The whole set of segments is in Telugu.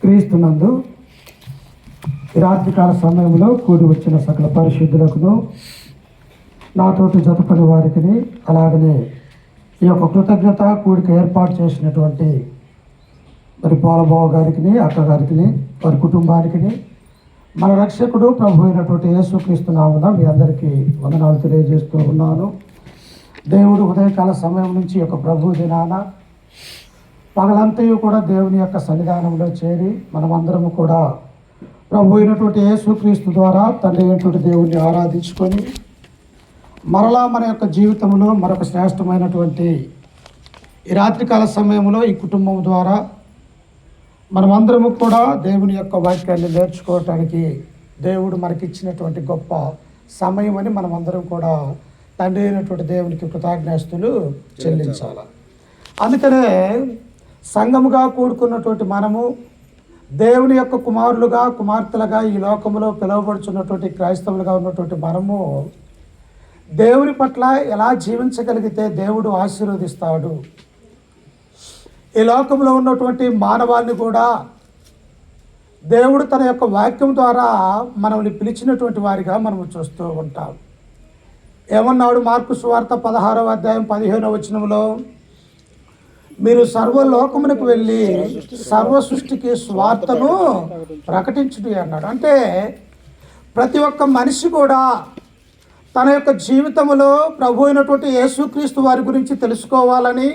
క్రీస్తునందు ఈ రాత్రికాల సమయంలో కూడి వచ్చిన సకల పరిశుద్ధులకును నాతోటి జతపని వారికి అలాగనే ఈ యొక్క కృతజ్ఞత కూడిక ఏర్పాటు చేసినటువంటి మరి పోలబాబు గారికి అక్కగారికి వారి కుటుంబానికి మన రక్షకుడు ప్రభు అయినటువంటి యేసుక్రీస్తు నామమున మీ అందరికీ వందనాలు తెలియజేస్తూ ఉన్నాను. దేవుడు ఉదయకాల సమయం నుంచి యొక్క ప్రభు దినాన పగలంతయు కూడా దేవుని యొక్క సన్నిధానంలో చేరి మనమందరము కూడా ప్రభు అయినటువంటి యేసుక్రీస్తు ద్వారా తండ్రి అయినటువంటి దేవుణ్ణి ఆరాధించుకొని మరలా మన యొక్క జీవితంలో మరొక శ్రేష్టమైనటువంటి ఈ రాత్రికాల సమయంలో ఈ కుటుంబం ద్వారా మనమందరము కూడా దేవుని యొక్క వాక్యాన్ని నేర్చుకోవటానికి దేవుడు మనకిచ్చినటువంటి గొప్ప సమయం అని మనమందరం కూడా తండ్రి అయినటువంటి దేవునికి కృతజ్ఞాస్తులు చెల్లించాలి. అందుకనే సంఘముగా కూడుకున్నటువంటి మనము దేవుని యొక్క కుమారులుగా కుమార్తెలుగా ఈ లోకంలో పిలువబడుచున్నటువంటి క్రైస్తవులుగా ఉన్నటువంటి మనము దేవుని పట్ల ఎలా జీవించగలిగితే దేవుడు ఆశీర్వదిస్తాడు, ఈ లోకంలో ఉన్నటువంటి మానవాళిని కూడా దేవుడు తన యొక్క వాక్యం ద్వారా మనల్ని పిలిచినటువంటి వారిగా మనము చూస్తూ ఉంటాం. ఏమన్నాడు మార్కు సువార్త 16వ అధ్యాయం 15వ వచనంలో, మీరు సర్వలోకమునకు వెళ్ళి సర్వ సృష్టికి స్వార్థను ప్రకటించుడి అన్నాడు. అంటే ప్రతి ఒక్క మనిషి కూడా తన యొక్క జీవితంలో ప్రభు అయినటువంటి యేసుక్రీస్తు వారి గురించి తెలుసుకోవాలని,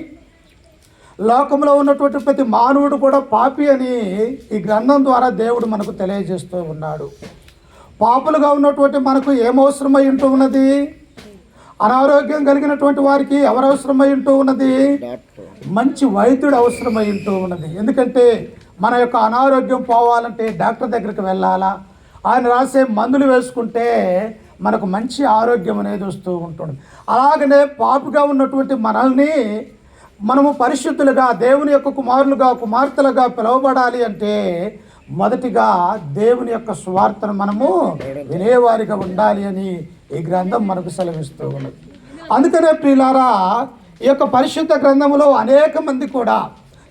లోకంలో ఉన్నటువంటి ప్రతి మానవుడు కూడా పాపి అని ఈ గ్రంథం ద్వారా దేవుడు మనకు తెలియజేస్తూ ఉన్నాడు. పాపులుగా ఉన్నటువంటి మనకు ఏమవసరమై ఉంటూ ఉన్నది? అనారోగ్యం కలిగినటువంటి వారికి ఎవరు అవసరమై ఉంటూ ఉన్నది? మంచి వైద్యుడు అవసరమై ఉంటూ ఉన్నది. ఎందుకంటే మన యొక్క అనారోగ్యం పోవాలంటే డాక్టర్ దగ్గరికి వెళ్ళాలా, ఆయన రాసే మందులు వేసుకుంటే మనకు మంచి ఆరోగ్యం అనేది వస్తూ ఉంటుంది. అలాగనే పాపిగా ఉన్నటువంటి మనల్ని మనము పరిశుద్ధులుగా దేవుని యొక్క కుమారులుగా కుమార్తెలుగా పిలువబడాలి అంటే మొదటిగా దేవుని యొక్క స్వార్థను మనము వినేవారిగా ఉండాలి అని ఈ గ్రంథం మనకు సెలవిస్తూ ఉన్నది. అందుకనే ప్రియులారా, ఈ యొక్క పరిశుద్ధ గ్రంథంలో అనేక మంది కూడా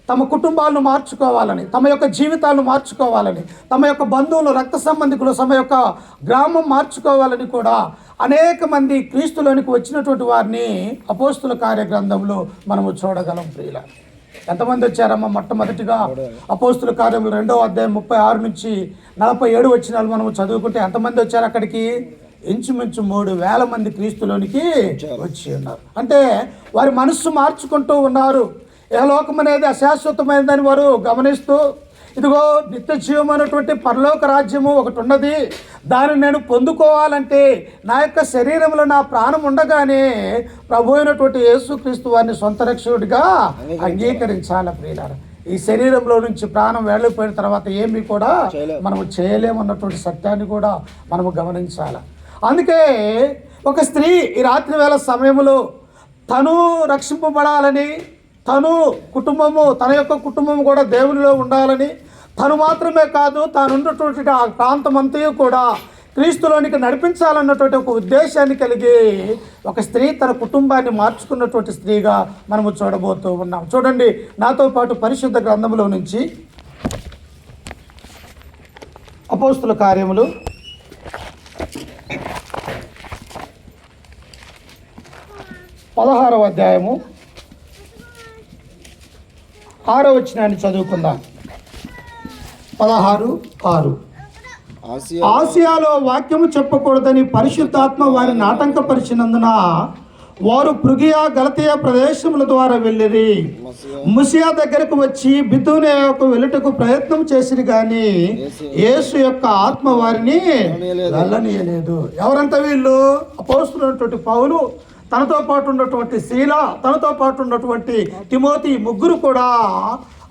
తమ కుటుంబాలను మార్చుకోవాలని, తమ యొక్క జీవితాలను మార్చుకోవాలని, తమ యొక్క బంధువులు రక్త సంబంధికులు తమ యొక్క గ్రామం మార్చుకోవాలని కూడా అనేక మంది క్రీస్తులోనికి వచ్చినటువంటి వారిని అపోస్తుల కార్య గ్రంథంలో మనము చూడగలం. ప్రియుల ఎంతమంది వచ్చారమ్మా? మొట్టమొదటిగా అపోస్తుల కార్యములు 2వ అధ్యాయం 36 నుంచి 47 వచనాలు మనము చదువుకుంటే ఎంతమంది వచ్చారు అక్కడికి? ఇంచుమించు 3,000 మంది క్రీస్తులోనికి వచ్చి ఉన్నారు. అంటే వారి మనస్సు మార్చుకుంటూ ఉన్నారు. ఏ లోకం అనేది అశాశ్వతమైనదని వారు గమనిస్తూ, ఇదిగో నిత్య జీవమైనటువంటి పరలోక రాజ్యము ఒకటి ఉన్నది, దాన్ని నేను పొందుకోవాలంటే నా యొక్క శరీరంలో నా ప్రాణం ఉండగానే ప్రభు అయినటువంటి యేసుక్రీస్తు వారిని సొంత రక్షకుడిగా అంగీకరించాలి. ప్రియులారా, ఈ శరీరంలో నుంచి ప్రాణం వెళ్ళిపోయిన తర్వాత ఏమీ కూడా మనము చేయలేమన్నటువంటి సత్యాన్ని కూడా మనము గమనించాలి. అందుకే ఒక స్త్రీ ఈ రాత్రి వేళ సమయంలో తను రక్షింపబడాలని, తను కుటుంబము తన యొక్క కుటుంబం కూడా దేవునిలో ఉండాలని, తను మాత్రమే కాదు తానున్నటువంటి ఆ ప్రాంతం అంతా కూడా క్రీస్తులోనికి నడిపించాలన్నటువంటి ఒక ఉద్దేశాన్ని కలిగి ఒక స్త్రీ తన కుటుంబాన్ని మార్చుకున్నటువంటి స్త్రీగా మనము చూడబోతూ ఉన్నాం. చూడండి నాతో పాటు పరిశుద్ధ గ్రంథంలో నుంచి అపోస్తుల కార్యములు 16వ అధ్యాయము 6వ వచనాన్ని చదువుకుందాం. 16:6 ఆసియాలో వాక్యము చెప్పకూడదని పరిశుద్ధాత్మ వారిని ఆటంకపరిచినందున వారు పృగియా గలతీయ ప్రదేశముల ద్వారా వెళ్ళిరి. ముసియా దగ్గరకు వచ్చి బితూనియాకు వెళ్ళుటకు ప్రయత్నం చేసిరి, కానీ యేసు యొక్క ఆత్మ వారిని వెళ్ళనీయలేదు. ఎవరంత వీళ్ళు? అపోస్తలుడైనటువంటి పౌలు, తనతో పాటు ఉన్నటువంటి శీల, తనతో పాటు ఉన్నటువంటి తిమోతి, ముగ్గురు కూడా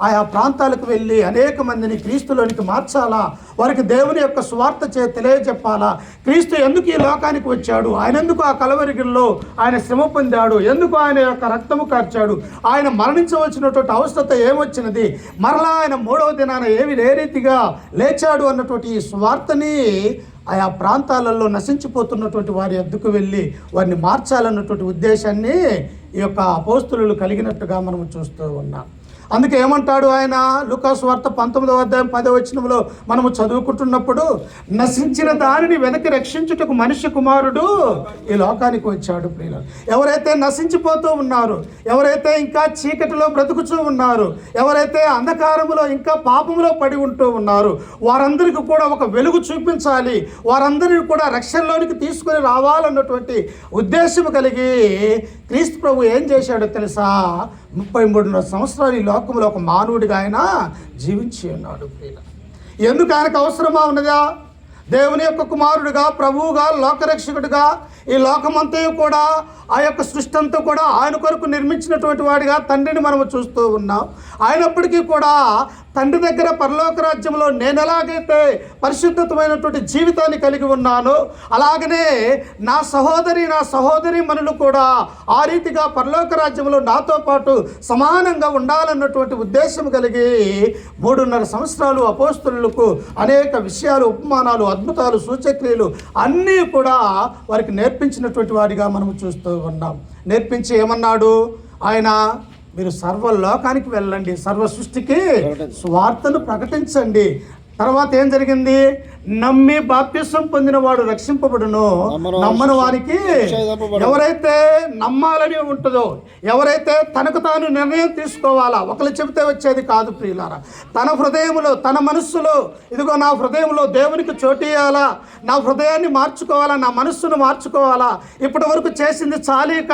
ఆయా ప్రాంతాలకు వెళ్ళి అనేక మందిని క్రీస్తులోనికి మార్చాలా, వారికి దేవుని యొక్క స్వార్థ తెలియజెప్పాలా. క్రీస్తు ఎందుకు ఈ లోకానికి వచ్చాడు, ఆయన ఎందుకు ఆ కలవరిగిల్లో ఆయన శ్రమ పొందాడు, ఎందుకు ఆయన యొక్క రక్తము కార్చాడు, ఆయన మరణించవలసినటువంటి అవసరత ఏమొచ్చినది, మరలా ఆయన 3వ దినాన ఏ రీతిగా లేచాడు అన్నటువంటి ఈ స్వార్థని ఆయా ప్రాంతాలలో నశించిపోతున్నటువంటి వారి వద్దకు వెళ్ళి వారిని మార్చాలన్నటువంటి ఉద్దేశాన్ని ఈ యొక్క అపోస్తలులు కలిగినట్టుగా మనం చూస్తూ ఉన్నాం. అందుకే ఏమంటాడు ఆయన? లూకాసు వార్త 19వ అధ్యాయం 10వ వచనంలో మనము చదువుకుంటున్నప్పుడు, నశించిన దానిని వెనక్కి రక్షించుటకు మనిషి కుమారుడు ఈ లోకానికి వచ్చాడు. ప్రియులు, ఎవరైతే నశించిపోతూ ఉన్నారు, ఎవరైతే ఇంకా చీకటిలో బ్రతుకుతూ ఉన్నారు, ఎవరైతే అంధకారములో ఇంకా పాపములో పడి ఉంటూ ఉన్నారు, వారందరికీ కూడా ఒక వెలుగు చూపించాలి, వారందరినీ కూడా రక్షణలోనికి తీసుకొని రావాలన్నటువంటి ఉద్దేశం కలిగి క్రీస్తు ప్రభు ఏం చేశాడో తెలుసా? 33 సంవత్సరాలు ఈ లోకంలో ఒక మానవుడిగా ఆయన జీవించి ఉన్నాడు. ఎందుకు ఆయనకు అవసరమా ఉన్నదా? దేవుని యొక్క కుమారుడిగా, ప్రభువుగా, లోకరక్షకుడిగా ఈ లోకమంతా కూడా, ఆ యొక్క సృష్టి అంతా కూడా ఆయన కొరకు నిర్మించినటువంటి వాడిగా తండ్రిని మనము చూస్తూ ఉన్నాం. అయినప్పటికీ కూడా తండ్రి దగ్గర పరలోక రాజ్యంలో నేను ఎలాగైతే పరిశుద్ధమైనటువంటి జీవితాన్ని కలిగి ఉన్నానో, అలాగనే నా సహోదరి మనులు కూడా ఆ రీతిగా పరలోక రాజ్యంలో నాతో పాటు సమానంగా ఉండాలన్నటువంటి ఉద్దేశం కలిగి 3.5 సంవత్సరాలు అపోస్తలులకు అనేక విషయాలు, ఉపమానాలు, అద్భుతాలు, సూచక్రియలు అన్నీ కూడా వారికి నేర్పించినటువంటి వాడిగా మనము చూస్తూ ఉన్నాం. నేర్పించి ఏమన్నాడు ఆయన? మీరు సర్వలోకానికి వెళ్ళండి, సర్వ సృష్టికి స్వార్థను ప్రకటించండి. తర్వాత ఏం జరిగింది? నమ్మి బాప్తిసం పొందిన వాడు రక్షింపబడును, నమ్మని వారికి, ఎవరైతే నమ్మాలని ఉంటుందో, ఎవరైతే తనకు తాను నిర్ణయం తీసుకోవాలా, ఒకరు చెబితే వచ్చేది కాదు ప్రియులారా, తన హృదయంలో, తన మనస్సులో, ఇదిగో నా హృదయంలో దేవునికి చోటియాలా, నా హృదయాన్ని మార్చుకోవాలా, నా మనస్సును మార్చుకోవాలా, ఇప్పటి వరకు చేసింది చాలీక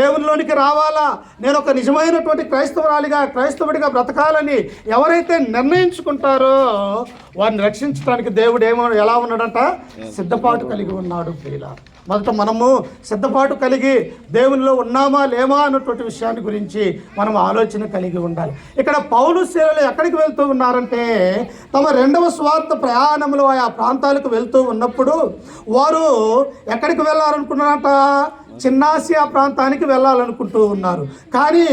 దేవునిలోనికి రావాలా, నేను ఒక నిజమైనటువంటి క్రైస్తవుడిగా బ్రతకాలని ఎవరైతే నిర్ణయించుకుంటారో వారిని రక్షించడానికి దేవుడు ఎలా ఉన్నాడంట? సిద్ధపాటు కలిగి ఉన్నాడు. ప్రియుల, మొదట మనము సిద్ధపాటు కలిగి దేవునిలో ఉన్నామా లేమా అన్నటువంటి విషయాన్ని గురించి మనం ఆలోచన కలిగి ఉండాలి. ఇక్కడ పౌలు శీలలు ఎక్కడికి వెళ్తూ ఉన్నారంటే, తమ 2వ స్వార్థ ప్రయాణంలో ఆయా ప్రాంతాలకు వెళ్తూ ఉన్నప్పుడు వారు ఎక్కడికి వెళ్ళాలనుకున్నారట? చిన్నాసియా ప్రాంతానికి వెళ్ళాలనుకుంటూ ఉన్నారు. కానీ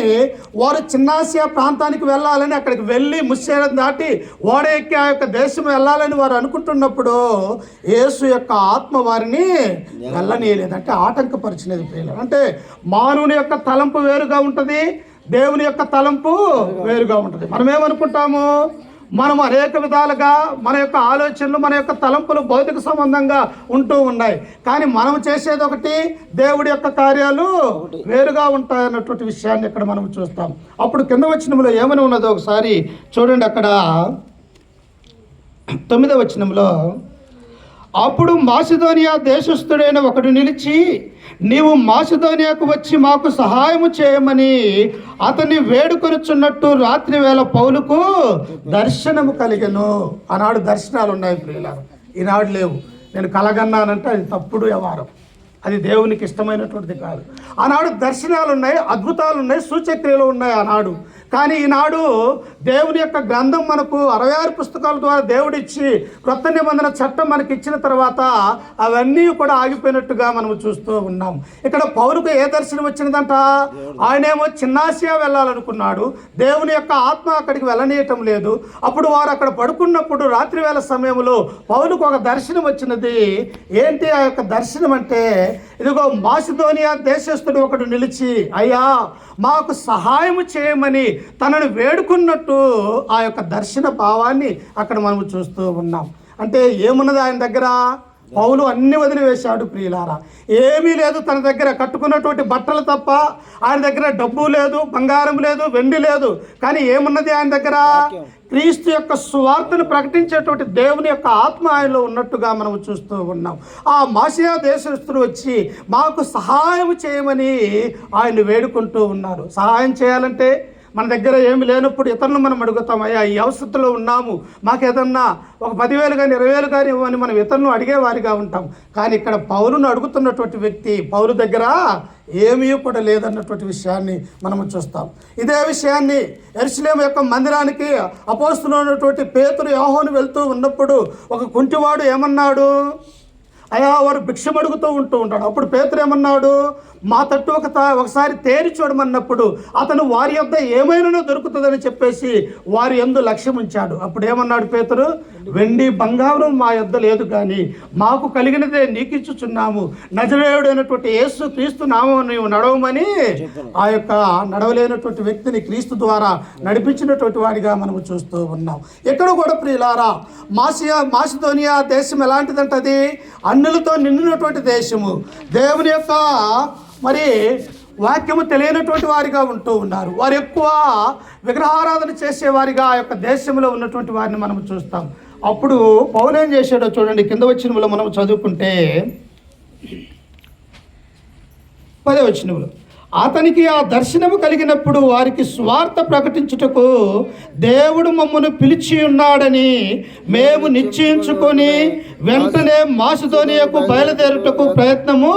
వారు చిన్నాసియా ప్రాంతానికి వెళ్ళాలని, అక్కడికి వెళ్ళి ముస్సేను దాటి ఓడ ఎక్కి ఆ యొక్క దేశం వెళ్ళాలని వారు అనుకుంటున్నప్పుడు యేసు యొక్క ఆత్మ వారిని వెళ్ళనీయలేదు, అంటే ఆటంకపరిచినది. ప్రియులు, అంటే మానవుని యొక్క తలంపు వేరుగా ఉంటుంది, దేవుని యొక్క తలంపు వేరుగా ఉంటుంది. మనం ఏమనుకుంటాము? మనం అనేక విధాలుగా మన యొక్క ఆలోచనలు, మన యొక్క తలంపులు భౌతిక సంబంధంగా ఉంటూ ఉన్నాయి. కానీ మనం చేసేది ఒకటి, దేవుడి యొక్క కార్యాలు వేరుగా ఉంటాయన్నటువంటి విషయాన్ని ఇక్కడ మనం చూస్తాం. అప్పుడు కింద వచనంలో ఏమని ఉన్నదో ఒకసారి చూడండి. అక్కడ 9వ వచనంలో, అప్పుడు మాసిదోనియా దేశస్థుడైన ఒకడు నిలిచి, నీవు మాసిదోనియాకు వచ్చి మాకు సహాయము చేయమని అతన్ని వేడుకొనుచున్నట్టు రాత్రి వేళ పౌలుకు దర్శనము కలిగెను. ఆనాడు దర్శనాలు ఉన్నాయి ప్రియులారా, ఈనాడు లేవు. నేను కలగన్నానంటే అది తప్పుడు వ్యవహారం, అది దేవునికి ఇష్టమైనటువంటిది కాదు. ఆనాడు దర్శనాలు ఉన్నాయి, అద్భుతాలు ఉన్నాయి, సూచక్రియలు ఉన్నాయి ఆనాడు. కానీ ఈనాడు దేవుని యొక్క గ్రంథం మనకు 66 పుస్తకాల ద్వారా దేవుడిచ్చి క్రొత్త నిబంధన చట్టం మనకి ఇచ్చిన తర్వాత అవన్నీ కూడా ఆగిపోయినట్టుగా మనం చూస్తూ ఉన్నాం. ఇక్కడ పౌలుకు ఏ దర్శనం వచ్చినదంట? ఆయనేమో చిన్నాసియా వెళ్ళాలనుకున్నాడు, దేవుని యొక్క ఆత్మ అక్కడికి వెళ్ళనీయటం లేదు. అప్పుడు వారు అక్కడ పడుకున్నప్పుడు రాత్రి వేళ సమయంలో పౌలుకు ఒక దర్శనం వచ్చినది. ఏంటి ఆ యొక్క దర్శనం అంటే, ఇదిగో మాసిదోనియా దేశస్థుడు ఒకడు నిలిచి, అయ్యా మాకు సహాయము చేయమని తనను వేడుకున్నట్టు ఆ యొక్క దర్శన భావాన్ని అక్కడ మనం చూస్తూ ఉన్నాం. అంటే ఏమున్నది ఆయన దగ్గర? పౌలు అన్ని వదిలివేశాడు ప్రియులారా. ఏమీ లేదు తన దగ్గర, కట్టుకున్నటువంటి బట్టలు తప్ప. ఆయన దగ్గర డబ్బు లేదు, బంగారం లేదు, వెండి లేదు. కానీ ఏమున్నది ఆయన దగ్గర? క్రీస్తు యొక్క సువార్తను ప్రకటించేటువంటి దేవుని యొక్క ఆత్మ ఆయనలో ఉన్నట్టుగా మనం చూస్తూ ఉన్నాం. ఆ మాసియా దేశస్తులు వచ్చి మాకు సహాయం చేయమని ఆయన వేడుకుంటూ ఉన్నారు. సహాయం చేయాలంటే మన దగ్గర ఏమి లేనప్పుడు ఇతరులను మనం అడుగుతాం, అయ్యా ఈ అవసరంలో ఉన్నాము, మాకు ఏదన్నా ఒక 10,000 కానీ 20,000 కానీ ఇవ్వని మనం ఇతరులను అడిగేవారిగా ఉంటాం. కానీ ఇక్కడ పౌలును అడుగుతున్నటువంటి వ్యక్తి, పౌలు దగ్గర ఏమీ కూడా లేదన్నటువంటి విషయాన్ని మనము చూస్తాం. ఇదే విషయాన్ని యెరూషలేము యొక్క మందిరానికి అపోస్తలుడైనటువంటి పేతురు, యోహాను వెళ్తూ ఉన్నప్పుడు ఒక కుంటివాడు ఏమన్నాడు? అయ్యా వారు భిక్షం అడుగుతూ ఉంటాడు. అప్పుడు పేతురు ఏమన్నాడు, మా తట్టు ఒకసారి తేరి చూడమన్నప్పుడు అతను వారి యొద్ద ఏమైనా దొరుకుతుందని చెప్పేసి వారి యందు లక్ష్యం ఉంచాడు. అప్పుడు ఏమన్నాడు పేతురు, వెండి బంగారం మా యొద్ద లేదు, కానీ మాకు కలిగినదే నీకు ఇచ్చుచున్నాము, నజరేయుడైనటువంటి యేసు క్రీస్తు నామం నీవు నడవమని ఆ యొక్క నడవలేనటువంటి వ్యక్తిని క్రీస్తు ద్వారా నడిపించినటువంటి వాడిగా మనము చూస్తూ ఉన్నాం. ఎక్కడ కూడా ప్రియులారా, మాసిదోనియా దేశం ఎలాంటిదంటే అది అన్యులతో నిండినటువంటి దేశము. దేవుని యొక్క మరి వాక్యము తెలియనటువంటి వారిగా ఉంటూ ఉన్నారు. వారు ఎక్కువ విగ్రహారాధన చేసేవారిగా ఆ యొక్క దేశంలో ఉన్నటువంటి వారిని మనం చూస్తాం. అప్పుడు పౌలు ఏం చేశాడో చూడండి, కింద వచనములో మనం చదువుకుంటే 10వ వచనములో, అతనికి ఆ దర్శనము కలిగినప్పుడు వారికి స్వార్థ ప్రకటించుటకు దేవుడు మమ్మను పిలిచి ఉన్నాడని మేము నిశ్చయించుకొని వెంటనే మాసిదోనియాకు బయలుదేరుటకు ప్రయత్నము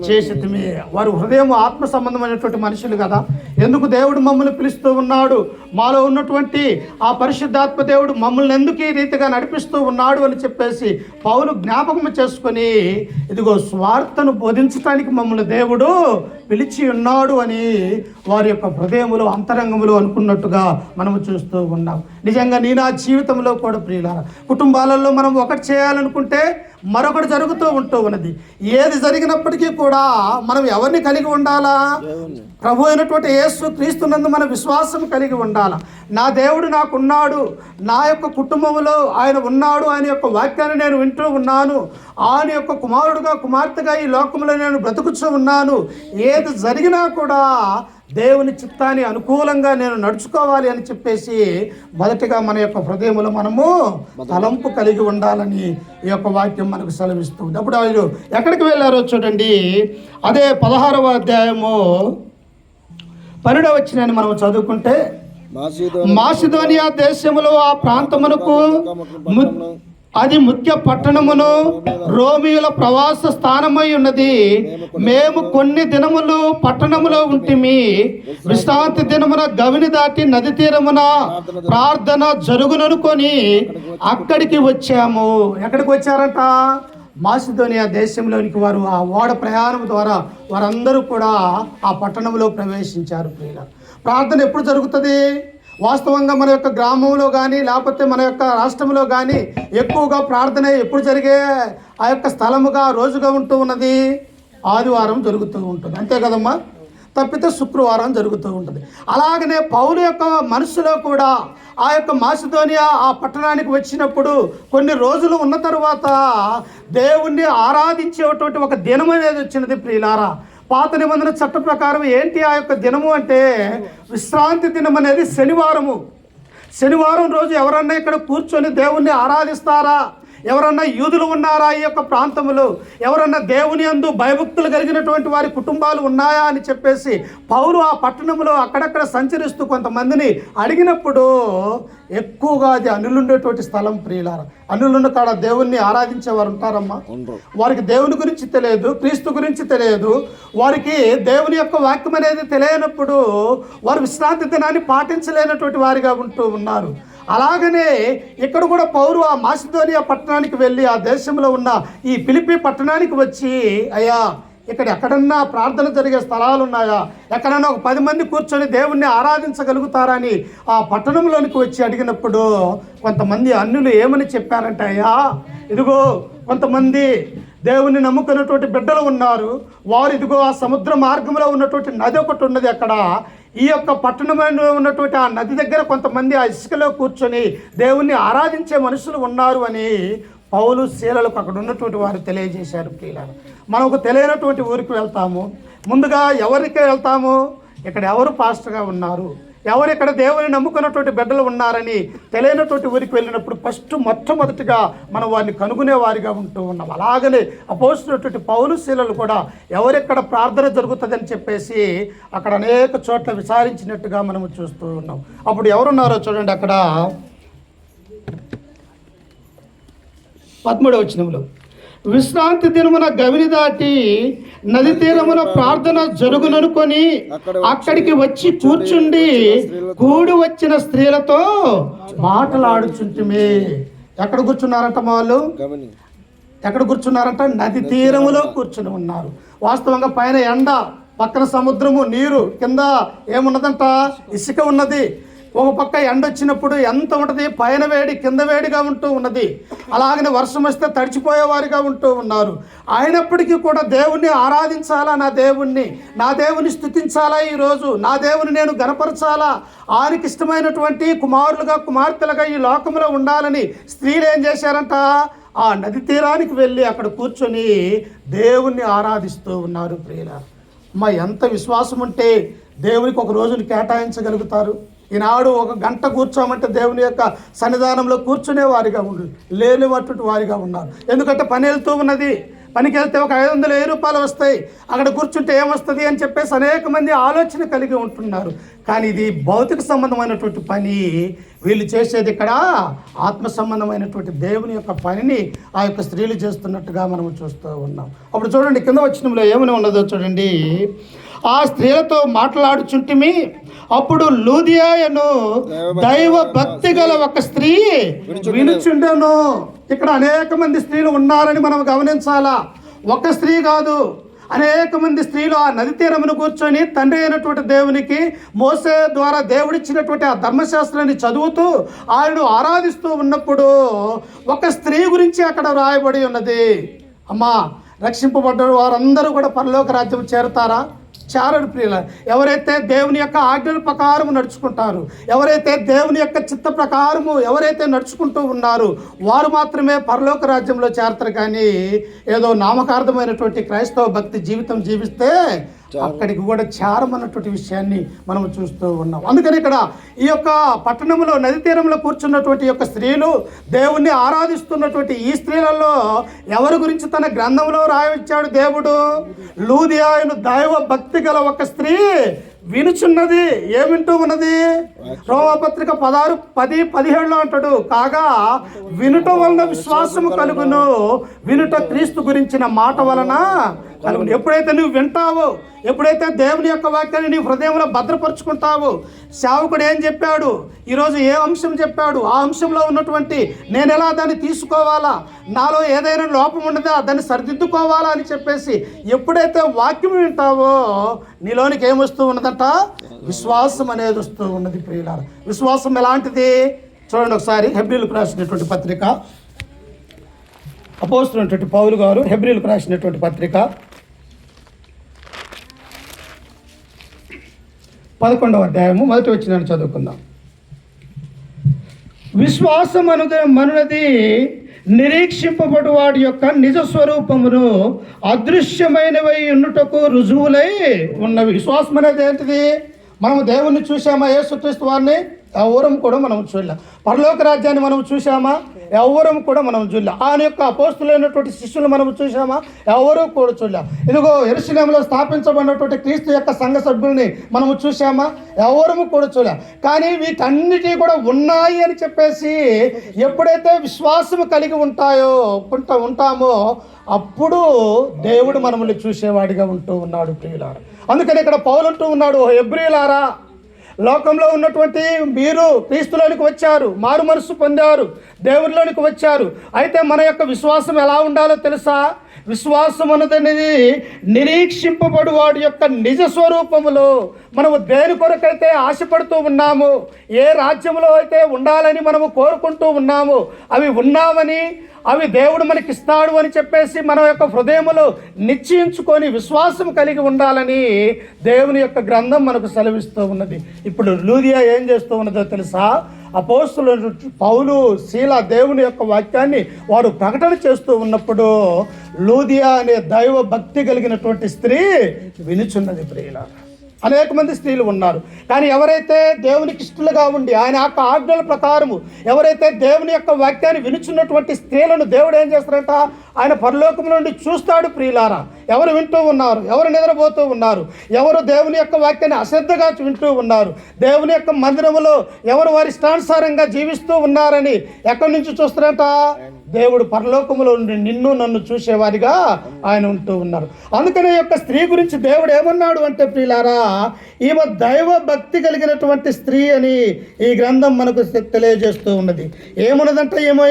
చేసితిమి. వారు హృదయం ఆత్మ సంబంధమైనటువంటి మనుషులు కదా. ఎందుకు దేవుడు మమ్మల్ని పిలుస్తూ ఉన్నాడు, మాలో ఉన్నటువంటి ఆ పరిశుద్ధాత్మ దేవుడు మమ్మల్ని ఎందుకు ఈ రీతిగా నడిపిస్తూ ఉన్నాడు అని చెప్పేసి పౌలు జ్ఞాపకం చేసుకొని, ఇదిగో స్వార్థను బోధించడానికి మమ్మల్ని దేవుడు పిలిచి ఉన్నాడు అని వారి యొక్క హృదయములో అంతరంగములో అనుకున్నట్టుగా మనము చూస్తూ ఉన్నాం. నిజంగా నీ నా జీవితంలో కూడా ప్రియులారా, కుటుంబాలలో మనం ఒకటి చేయాలనుకుంటే మరొకటి జరుగుతూ ఉంటూ ఉన్నది. ఏది జరిగినప్పటికీ కూడా మనం ఎవరిని కలిగి ఉండాలా? ప్రభు అయినటువంటి యేసు క్రీస్తునందు మన విశ్వాసం కలిగి ఉండాలి. నా దేవుడు నాకున్నాడు, నా యొక్క కుటుంబంలో ఆయన ఉన్నాడు, ఆయన యొక్క వాక్యాన్ని నేను వింటూ ఉన్నాను, ఆయన యొక్క కుమారుడుగా కుమార్తెగా ఈ లోకంలో నేను బ్రతుకుతూ ఉన్నాను. ఏది జరిగినా కూడా దేవుని చిత్తాన్ని అనుకూలంగా నేను నడుచుకోవాలి అని చెప్పేసి మొదటిగా మన యొక్క హృదయంలో మనము తలంపు కలిగి ఉండాలని ఈ యొక్క వాక్యం మనకు సెలవిస్తుంది. అప్పుడు ఆయన ఎక్కడికి వెళ్ళారో చూడండి, అదే 16వ అధ్యాయము 12వ వచనాన్ని మనం చదువుకుంటే, మాసిదోనియా దేశములో ఆ ప్రాంతమునకు అది ముఖ్య పట్టణమును రోమియుల ప్రవాస స్థానమై ఉన్నది. మేము కొన్ని దినములు పట్టణములో ఉంటిమి. విశ్రాంతి దినమున గవిని దాటి నది తీరమున ప్రార్థన జరుగుననుకొని అక్కడికి వచ్చాము. ఎక్కడికి వచ్చారంట? మాసిదోనియా దేశంలోనికి వారు ఆ ఓడ ప్రయాణం ద్వారా వారందరూ కూడా ఆ పట్టణంలో ప్రవేశించారు. ప్రార్థన ఎప్పుడు జరుగుతుంది? వాస్తవంగా మన యొక్క గ్రామంలో కానీ లేకపోతే మన యొక్క రాష్ట్రంలో కానీ ఎక్కువగా ప్రార్థన ఎప్పుడు జరిగే ఆ యొక్క స్థలముగా రోజుగా ఉంటూ ఉన్నది? ఆదివారం జరుగుతూ ఉంటుంది, అంతే కదమ్మా. తప్పితే శుక్రవారం జరుగుతూ ఉంటుంది. అలాగనే పౌలు యొక్క మనసులో కూడా ఆ యొక్క మాసిదోనియా ఆ పట్టణానికి వచ్చినప్పుడు కొన్ని రోజులు ఉన్న తరువాత దేవుణ్ణి ఆరాధించేటువంటి ఒక దినం అనేది వచ్చినది. ప్రియులారా, పాత నిబంధన చట్ట ప్రకారం ఏంటి ఆ యొక్క దినము అంటే, విశ్రాంతి దినం అనేది శనివారము. శనివారం రోజు ఎవరన్నా ఇక్కడ కూర్చొని దేవుణ్ణి ఆరాధిస్తారా? ఎవరన్నా యూదులు ఉన్నారా ఈ యొక్క ప్రాంతంలో? ఎవరన్నా దేవుని యందు భయభక్తులు కలిగినటువంటి వారి కుటుంబాలు ఉన్నాయా అని చెప్పేసి పౌలు ఆ పట్టణంలో అక్కడక్కడ సంచరిస్తూ కొంతమందిని అడిగినప్పుడు ఎక్కువగా అది అనులుండేటువంటి స్థలం. ప్రియులారా, అనులున్న కాడ దేవుణ్ణి ఆరాధించేవారు ఉంటారమ్మా. వారికి దేవుని గురించి తెలియదు, క్రీస్తు గురించి తెలియదు, వారికి దేవుని యొక్క వాక్యం అనేది తెలియనప్పుడు వారు విశ్రాంతి దినాన్ని పాటించలేనటువంటి వారిగా ఉంటూ ఉన్నారు. అలాగనే ఇక్కడ కూడా పౌరు ఆ మాసిదోనియా పట్టణానికి వెళ్ళి ఆ దేశంలో ఉన్న ఈ ఫిలిప్పీ పట్టణానికి వచ్చి, అయ్యా ఇక్కడ ఎక్కడన్నా ప్రార్థన జరిగే స్థలాలు ఉన్నాయా, ఎక్కడన్నా ఒక 10 మంది కూర్చొని దేవుణ్ణి ఆరాధించగలుగుతారా అని ఆ పట్టణంలోనికి వచ్చి అడిగినప్పుడు కొంతమంది అన్యులు ఏమని చెప్పారంటే, అయ్యా ఇదిగో కొంతమంది దేవుని నమ్ముకున్నటువంటి బిడ్డలు ఉన్నారు, వారు ఇదిగో ఆ సముద్ర మార్గంలో ఉన్నటువంటి నది ఒకటి ఉన్నది, అక్కడ ఈ యొక్క పట్టణంలో ఉన్నటువంటి ఆ నది దగ్గర కొంతమంది ఆ ఇసుకలో కూర్చొని దేవుణ్ణి ఆరాధించే మనుషులు ఉన్నారు అని పౌలు శీలలకు అక్కడ ఉన్నటువంటి వారు తెలియజేశారు. ప్రియులారా, మనం ఒక తెలియనటువంటి ఊరికి వెళ్తాము, ముందుగా ఎవరికి వెళ్తాము? ఇక్కడ ఎవరు పాస్టర్గా ఉన్నారు, ఎవరు ఇక్కడ దేవుని నమ్ముకున్నటువంటి బిడ్డలు ఉన్నారని తెలియనటువంటి ఊరికి వెళ్ళినప్పుడు మొట్టమొదటిగా మనం వారిని కనుగొనే వారిగా ఉంటూ ఉన్నాం. అలాగనే అపోస్తున్నటువంటి పౌలు శీలలు కూడా ఎవరెక్కడ ప్రార్థన జరుగుతుందని చెప్పేసి అక్కడ అనేక చోట్ల విచారించినట్టుగా మనము చూస్తూ ఉన్నాం. అప్పుడు ఎవరున్నారో చూడండి, అక్కడ 13వ వచనంలో, విశ్రాంతి దినమున గవిని దాటి నది తీరమున ప్రార్థన జరుగుననుకొని అక్కడికి వచ్చి కూర్చుండి కూడి వచ్చిన స్త్రీలతో మాటలాడుచుంటిమి. ఎక్కడ కూర్చున్నారంట వాళ్ళు? ఎక్కడ కూర్చున్నారంట? నది తీరములో కూర్చుని ఉన్నారు. వాస్తవంగా పైన ఎండ, పక్కన సముద్రము, నీరు, కింద ఏమున్నదంట? ఇసుక ఉన్నది. ఒక పక్క ఎండ వచ్చినప్పుడు ఎంత ఉంటుంది? పైన వేడి, కింద వేడిగా ఉంటూ ఉన్నది. అలాగనే వర్షం వస్తే తడిచిపోయేవారిగా ఉంటూ ఉన్నారు. అయినప్పటికీ కూడా దేవుణ్ణి ఆరాధించాలా, నా దేవుని స్తుతించాలా, ఈరోజు నా దేవుని నేను గణపరచాలా, ఆయనకి ఇష్టమైనటువంటి కుమారులుగా కుమార్తెలుగా ఈ లోకంలో ఉండాలని స్త్రీలు ఏం చేశారంట? ఆ నది తీరానికి వెళ్ళి అక్కడ కూర్చొని దేవుణ్ణి ఆరాధిస్తూ ఉన్నారు. ప్రియులారా, ఎంత విశ్వాసం ఉంటే దేవునికి ఒక రోజుని కేటాయించగలుగుతారు? ఈనాడు 1 గంట కూర్చోమంటే దేవుని యొక్క సన్నిధానంలో కూర్చునే వారిగా లేనివట్టు వారిగా ఉన్నారు. ఎందుకంటే పని వెళ్తూ ఉన్నది. పనికి వెళ్తే ఒక 500 రూపాయలు వస్తాయి, అక్కడ కూర్చుంటే ఏమొస్తుంది అని చెప్పేసి అనేక మంది ఆలోచన కలిగి ఉంటున్నారు. కానీ ఇది భౌతిక సంబంధమైనటువంటి పని. వీళ్ళు చేసేది ఇక్కడ ఆత్మ సంబంధమైనటువంటి దేవుని యొక్క పనిని ఆ యొక్క స్త్రీలు చేస్తున్నట్టుగా మనం చూస్తూ ఉన్నాం. అప్పుడు చూడండి, కింద వచనంలో ఏమని ఉన్నదో చూడండి. ఆ స్త్రీలతో మాట్లాడుచుంటిమి, అప్పుడు లూదియాయను దైవ భక్తి గల ఒక స్త్రీ వినుచుండెను. ఇక్కడ అనేక మంది స్త్రీలు ఉన్నారని మనం గమనించాలా. ఒక స్త్రీ కాదు, అనేక మంది స్త్రీలు ఆ నది తీరమును కూర్చొని తండ్రి అయినటువంటి దేవునికి మోసే ద్వారా దేవుడిచ్చినటువంటి ఆ ధర్మశాస్త్రాన్ని చదువుతూ ఆయనను ఆరాధిస్తూ ఉన్నప్పుడు ఒక స్త్రీ గురించి అక్కడ వ్రాయబడి ఉన్నది. అమ్మా, రక్షింపబడ్డ వారందరూ కూడా పరలోక రాజ్యం చేరుతారా? చేరడు ప్రియుల. ఎవరైతే దేవుని యొక్క ఆజ్ఞల ప్రకారం నడుచుకుంటారు, ఎవరైతే దేవుని యొక్క చిత్త ప్రకారము ఎవరైతే నడుచుకుంటూ ఉన్నారు, వారు మాత్రమే పరలోక రాజ్యంలో చేరతారు. కానీ ఏదో నామకార్థమైనటువంటి క్రైస్తవ భక్తి జీవితం జీవిస్తే అక్కడికి కూడా చేరమన్నటువంటి విషయాన్ని మనం చూస్తూ ఉన్నాం. అందుకని ఇక్కడ ఈ యొక్క పట్టణంలో నది తీరంలో కూర్చున్నటువంటి యొక్క స్త్రీలు దేవుణ్ణి ఆరాధిస్తున్నటువంటి ఈ స్త్రీలలో ఎవరి గురించి తన గ్రంథంలో రాయించాడు దేవుడు? లూదియాయను దైవ భక్తి గల ఒక స్త్రీ వినుచున్నది. ఏమింటూ ఉన్నది? రోమాపత్రిక 16:10-17 అంటాడు, కాగా వినుట వలన విశ్వాసము కలుగును, వినుట క్రీస్తు గురించిన మాట వలన కలుగును. ఎప్పుడైతే నువ్వు వింటావో, ఎప్పుడైతే దేవుని యొక్క వాక్యాన్ని నీ హృదయంలో భద్రపరుచుకుంటావో, సేవకుడు ఏం చెప్పాడు, ఈరోజు ఏ అంశం చెప్పాడు, ఆ అంశంలో ఉన్నటువంటి నేను ఎలా దాన్ని తీసుకోవాలా, నాలో ఏదైనా లోపం ఉన్నదా దాన్ని సరిదిద్దుకోవాలా అని చెప్పేసి ఎప్పుడైతే వాక్యం వింటావో నీలోనికి ఏమొస్తూ ఉన్నదంట? విశ్వాసం అనేది వస్తూ ఉన్నది. ప్రియులారా, విశ్వాసం ఎలాంటిది చూడండి ఒకసారి. హెబ్రీయులకు రాసినటువంటి పత్రిక, అపోస్తలుడైనటువంటి పౌలు గారు హెబ్రీయులకు రాసినటువంటి పత్రిక 11వ అధ్యాయము 1వ వచనాన్ని చదువుకుందాం. విశ్వాసం మనునది నిరీక్షింపబడు వాడి యొక్క నిజ స్వరూపమును అదృశ్యమైనవై ఉండుటకు రుజువులై ఉన్నవి. విశ్వాసం అనేది ఏంటిది? మనము దేవుణ్ణి చూసామా? యేసుక్రీస్తు వారిని ఎవరం కూడా మనం చూడలే. పరలోక రాజ్యాన్ని మనం చూసామా? ఎవరం కూడా మనం చూడలే. ఆయన యొక్క అపోస్తులైనటువంటి శిష్యులు మనం చూసామా? ఎవరూ కూడా చూడలే. ఇదిగో యెరూషలేములో స్థాపించబడినటువంటి క్రీస్తు యొక్క సంఘ సభ్యుల్ని మనము చూసామా? ఎవరము కూడా చూడలే. కానీ వీటన్నిటి కూడా ఉన్నాయి అని చెప్పేసి ఎప్పుడైతే విశ్వాసము కలిగి ఉంటామో అప్పుడు దేవుడు మనల్ని చూసేవాడిగా ఉంటూ ఉన్నాడు. ప్రియులారా, అందుకని ఇక్కడ పౌలు అంటూ ఉన్నాడు, హెబ్రీయులారా, లోకంలో ఉన్నటువంటి మీరు క్రీస్తులోనికి వచ్చారు, మారు మనసు పొందారు, దేవుడిలోనికి వచ్చారు. అయితే మన యొక్క విశ్వాసం ఎలా ఉండాలో తెలుసా? విశ్వాసం అనేది నిరీక్షింపబడు వాడి యొక్క నిజ స్వరూపములో మనము దేని కొరకైతే ఆశపడుతూ ఉన్నాము, ఏ రాజ్యంలో అయితే ఉండాలని మనము కోరుకుంటూ ఉన్నాము, అవి ఉన్నామని, అవి దేవుడు మనకిస్తాడు అని చెప్పేసి మన యొక్క హృదయములో నిశ్చయించుకొని విశ్వాసం కలిగి ఉండాలని దేవుని యొక్క గ్రంథం మనకు సెలవిస్తూ ఉన్నది. ఇప్పుడు లూదియా ఏం చేస్తూ ఉన్నదో తెలుసా? అపోస్తలులు పౌలు, శీల దేవుని యొక్క వాక్యాన్ని వారు ప్రకటన చేస్తూ ఉన్నప్పుడు లూదియా అనే దైవ భక్తి కలిగినటువంటి స్త్రీ వినుచున్నది. ప్రియులారా, అనేక మంది స్త్రీలు ఉన్నారు. కానీ ఎవరైతే దేవునికి ఇష్టలుగా ఉండి ఆయన యొక్క ఆజ్ఞల ప్రకారము ఎవరైతే దేవుని యొక్క వాక్యాన్ని వినుచున్నటువంటి స్త్రీలను దేవుడు ఏం చేస్తారంట? ఆయన పరలోకం నుండి చూస్తాడు. ప్రియులారా, ఎవరు వింటూ ఉన్నారు, ఎవరు నిద్రపోతూ ఉన్నారు, ఎవరు దేవుని యొక్క వాక్యాన్ని అశ్రద్ధగా వింటూ ఉన్నారు, దేవుని యొక్క మందిరములో ఎవరు వారి ఇష్టానుసారంగా జీవిస్తూ ఉన్నారని ఎక్కడి నుంచి చూస్తారంట? దేవుడు పరలోకములో నుండి నిన్ను నన్ను చూసేవారిగా ఆయన ఉంటూ ఉన్నారు. అందుకనే యొక్క స్త్రీ గురించి దేవుడు ఏమన్నాడు అంటే, ప్రియులారా, ఈమె దైవ భక్తి కలిగినటువంటి స్త్రీ అని ఈ గ్రంథం మనకు తెలియజేస్తూ ఉన్నది. ఏమున్నదంటే ఏమో